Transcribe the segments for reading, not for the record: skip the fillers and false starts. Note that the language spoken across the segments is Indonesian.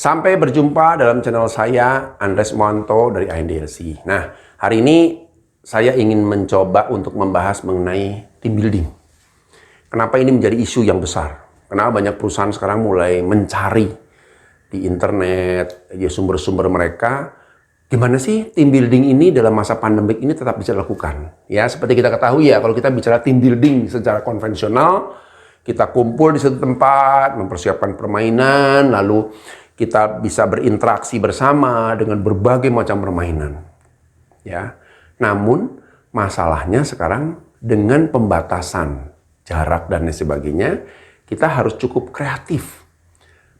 Sampai berjumpa dalam channel saya, Andres Mohanto dari INDLC. Nah, hari ini saya ingin mencoba untuk membahas mengenai team building. Kenapa ini menjadi isu yang besar? Kenapa banyak perusahaan sekarang mulai mencari di internet, ya sumber-sumber mereka, gimana sih team building ini dalam masa pandemik ini tetap bisa dilakukan? Ya, seperti kita ketahui ya, kalau kita bicara team building secara konvensional, kita kumpul di satu tempat, mempersiapkan permainan, lalu kita bisa berinteraksi bersama dengan berbagai macam permainan. Ya. Namun masalahnya sekarang dengan pembatasan jarak dan lain sebagainya, kita harus cukup kreatif.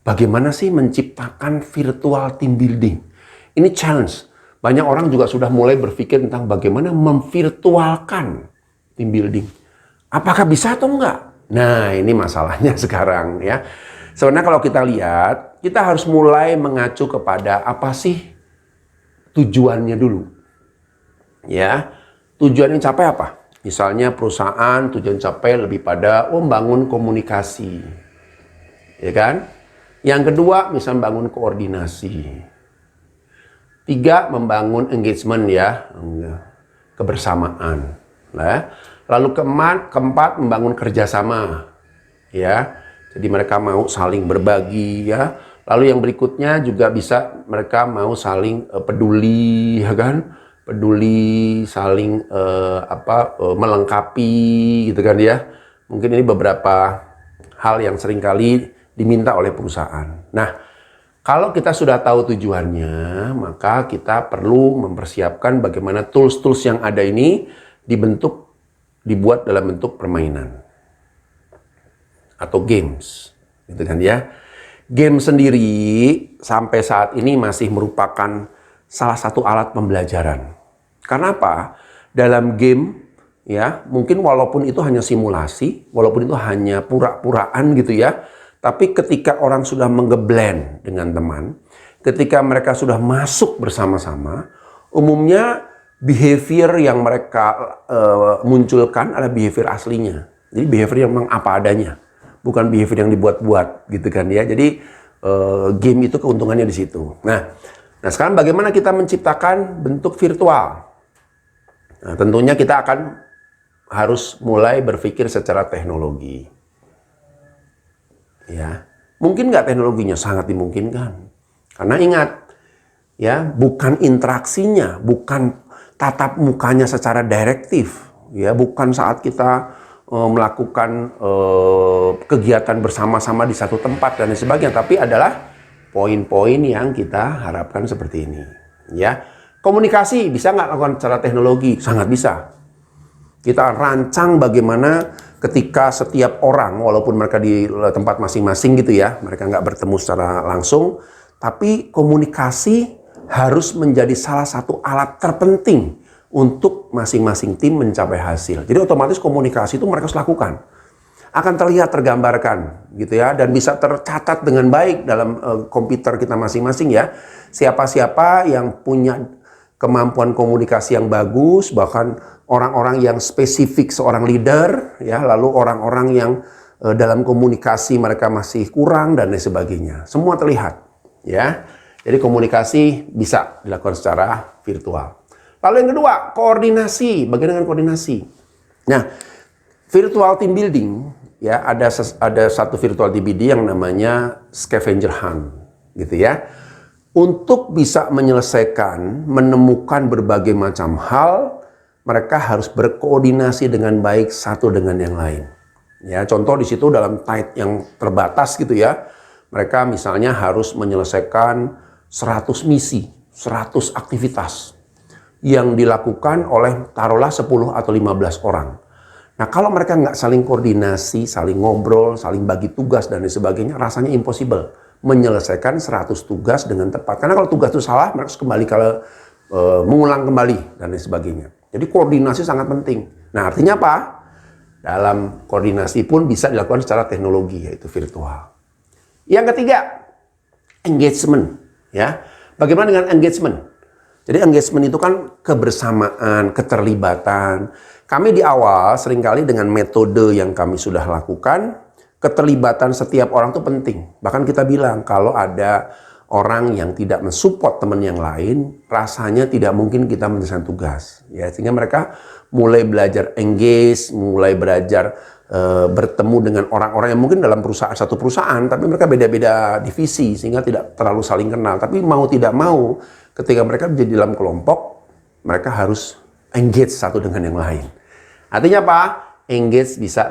Bagaimana sih menciptakan virtual team building? Ini challenge. Banyak orang juga sudah mulai berpikir tentang bagaimana memvirtualkan team building. Apakah bisa atau enggak? Nah, ini masalahnya sekarang ya. Sebenarnya kalau kita lihat, kita harus mulai mengacu kepada apa sih tujuannya dulu. Ya, tujuannya capai apa? Misalnya perusahaan tujuan capai lebih pada membangun komunikasi. Ya kan? Yang kedua, misalnya membangun koordinasi. 3, membangun engagement ya, kebersamaan. Nah, lalu keempat, membangun kerjasama. Ya. Jadi mereka mau saling berbagi ya. Lalu yang berikutnya juga bisa mereka mau saling peduli ya kan? Peduli, saling melengkapi gitu kan ya. Mungkin ini beberapa hal yang seringkali diminta oleh perusahaan. Nah, kalau kita sudah tahu tujuannya, maka kita perlu mempersiapkan bagaimana tools-tools yang ada ini dibuat dalam bentuk permainan atau games, gitu kan ya. Game sendiri sampai saat ini masih merupakan salah satu alat pembelajaran. Karena apa? Dalam game ya, mungkin walaupun itu hanya simulasi, walaupun itu hanya pura-puraan gitu ya, tapi ketika orang sudah menggeblend dengan teman, ketika mereka sudah masuk bersama-sama, umumnya behavior yang mereka munculkan adalah behavior aslinya. Jadi behavior yang memang apa adanya. Bukan behavior yang dibuat-buat gitu kan ya. Jadi game itu keuntungannya di situ. Nah sekarang bagaimana kita menciptakan bentuk virtual? Nah, tentunya kita akan harus mulai berpikir secara teknologi. Ya, mungkin nggak teknologinya? Sangat dimungkinkan. Karena ingat, ya bukan interaksinya, bukan tatap mukanya secara direktif, ya bukan saat kita melakukan kegiatan bersama-sama di satu tempat dan sebagainya, tapi adalah poin-poin yang kita harapkan seperti ini. Ya, komunikasi bisa nggak lakukan secara teknologi? Sangat bisa. Kita rancang bagaimana ketika setiap orang, walaupun mereka di tempat masing-masing gitu ya, mereka nggak bertemu secara langsung, tapi komunikasi harus menjadi salah satu alat terpenting untuk masing-masing tim mencapai hasil. Jadi otomatis komunikasi itu mereka harus lakukan. Akan terlihat, tergambarkan gitu ya, dan bisa tercatat dengan baik dalam komputer kita masing-masing ya. Siapa-siapa yang punya kemampuan komunikasi yang bagus, bahkan orang-orang yang spesifik seorang leader ya, lalu orang-orang yang dalam komunikasi mereka masih kurang dan lain sebagainya. Semua terlihat ya. Jadi komunikasi bisa dilakukan secara virtual. Lalu yang kedua, koordinasi. Bagaimana dengan koordinasi? Nah, virtual team building, ya ada satu virtual team building yang namanya scavenger hunt, gitu ya. Untuk bisa menyelesaikan, menemukan berbagai macam hal, mereka harus berkoordinasi dengan baik satu dengan yang lain. Ya, contoh di situ dalam tight yang terbatas gitu ya. Mereka misalnya harus menyelesaikan 100 misi, 100 aktivitas yang dilakukan oleh taruhlah 10 atau 15 orang. Nah, kalau mereka nggak saling koordinasi, saling ngobrol, saling bagi tugas dan lain sebagainya, rasanya impossible menyelesaikan 100 tugas dengan tepat. Karena kalau tugas itu salah, mereka harus kembali mengulang kembali dan lain sebagainya. Jadi koordinasi sangat penting. Nah, artinya apa? Dalam koordinasi pun bisa dilakukan secara teknologi, yaitu virtual. Yang ketiga, engagement. Ya, bagaimana dengan engagement? Jadi engagement itu kan kebersamaan, keterlibatan. Kami di awal seringkali dengan metode yang kami sudah lakukan, keterlibatan setiap orang itu penting. Bahkan kita bilang kalau ada orang yang tidak mensupport teman yang lain, rasanya tidak mungkin kita menyelesaikan tugas. Ya, sehingga mereka mulai belajar engage, mulai belajar bertemu dengan orang-orang yang mungkin dalam satu perusahaan, tapi mereka beda-beda divisi sehingga tidak terlalu saling kenal. Tapi mau tidak mau, ketika mereka menjadi dalam kelompok, mereka harus engage satu dengan yang lain. Artinya apa? Engage bisa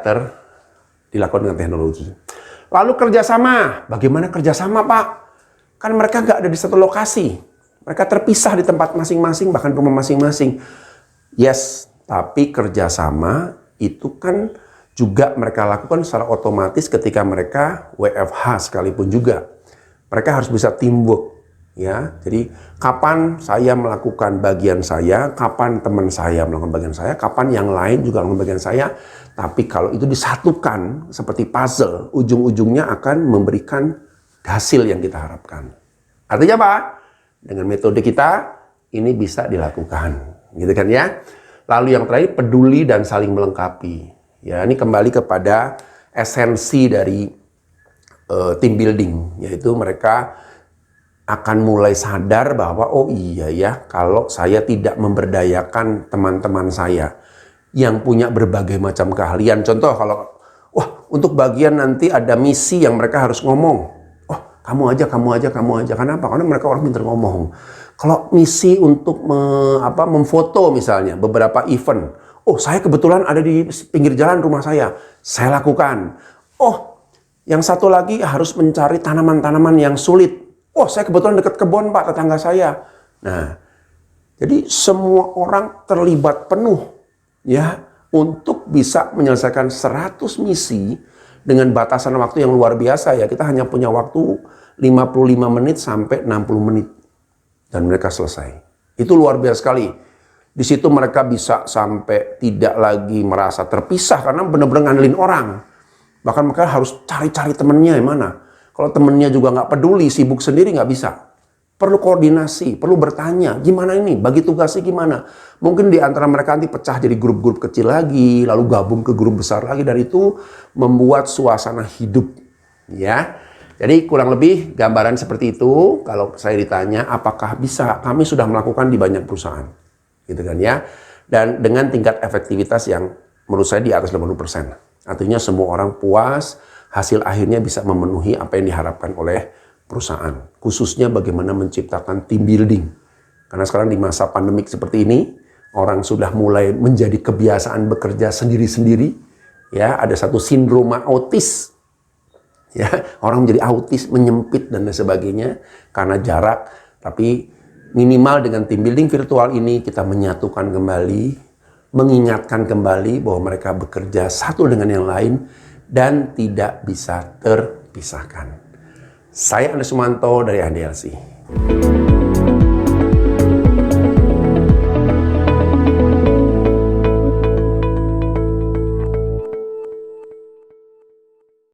dilakukan dengan teknologi. Lalu kerjasama, bagaimana kerjasama Pak? Kan mereka nggak ada di satu lokasi, mereka terpisah di tempat masing-masing, bahkan rumah masing-masing. Yes, tapi kerjasama itu kan juga mereka lakukan secara otomatis ketika mereka WFH sekalipun juga. Mereka harus bisa teamwork, ya. Jadi kapan saya melakukan bagian saya, kapan teman saya melakukan bagian saya, kapan yang lain juga melakukan bagian saya. Tapi kalau itu disatukan seperti puzzle, ujung-ujungnya akan memberikan hasil yang kita harapkan. Artinya apa? Dengan metode kita ini bisa dilakukan, gitu kan ya. Lalu yang terakhir, peduli dan saling melengkapi. Ya, ini kembali kepada esensi dari team building, yaitu mereka akan mulai sadar bahwa oh iya ya, kalau saya tidak memberdayakan teman-teman saya yang punya berbagai macam keahlian. Contoh kalau untuk bagian nanti ada misi yang mereka harus ngomong. Kamu aja. Kenapa? Karena mereka orang pintar ngomong. Kalau misi untuk memfoto misalnya beberapa event, saya kebetulan ada di pinggir jalan rumah saya lakukan. Yang satu lagi harus mencari tanaman-tanaman yang sulit. Saya kebetulan dekat kebun Pak, tetangga saya. Nah, jadi semua orang terlibat penuh ya untuk bisa menyelesaikan 100 misi dengan batasan waktu yang luar biasa ya. Kita hanya punya waktu 55 menit sampai 60 menit. Dan mereka selesai. Itu luar biasa sekali. Di situ mereka bisa sampai tidak lagi merasa terpisah karena benar-benar ngandelin orang. Bahkan mereka harus cari-cari temennya yang mana. Kalau temennya juga nggak peduli, sibuk sendiri nggak bisa. Perlu koordinasi, perlu bertanya, gimana ini, bagi tugasnya gimana. Mungkin di antara mereka nanti pecah jadi grup-grup kecil lagi, lalu gabung ke grup besar lagi. Dan itu membuat suasana hidup. Ya. Jadi kurang lebih gambaran seperti itu. Kalau saya ditanya apakah bisa, kami sudah melakukan di banyak perusahaan. Gitu kan ya. Dan dengan tingkat efektivitas yang menurut saya di atas 80%. Artinya semua orang puas, hasil akhirnya bisa memenuhi apa yang diharapkan oleh perusahaan. Khususnya bagaimana menciptakan team building. Karena sekarang di masa pandemik seperti ini, orang sudah mulai menjadi kebiasaan bekerja sendiri-sendiri. Ya, ada satu sindroma autis. Ya, orang menjadi autis, menyempit dan lain sebagainya karena jarak. Tapi minimal dengan team building virtual ini kita menyatukan kembali, mengingatkan kembali bahwa mereka bekerja satu dengan yang lain dan tidak bisa terpisahkan. Saya Andres Sumanto dari ADLC.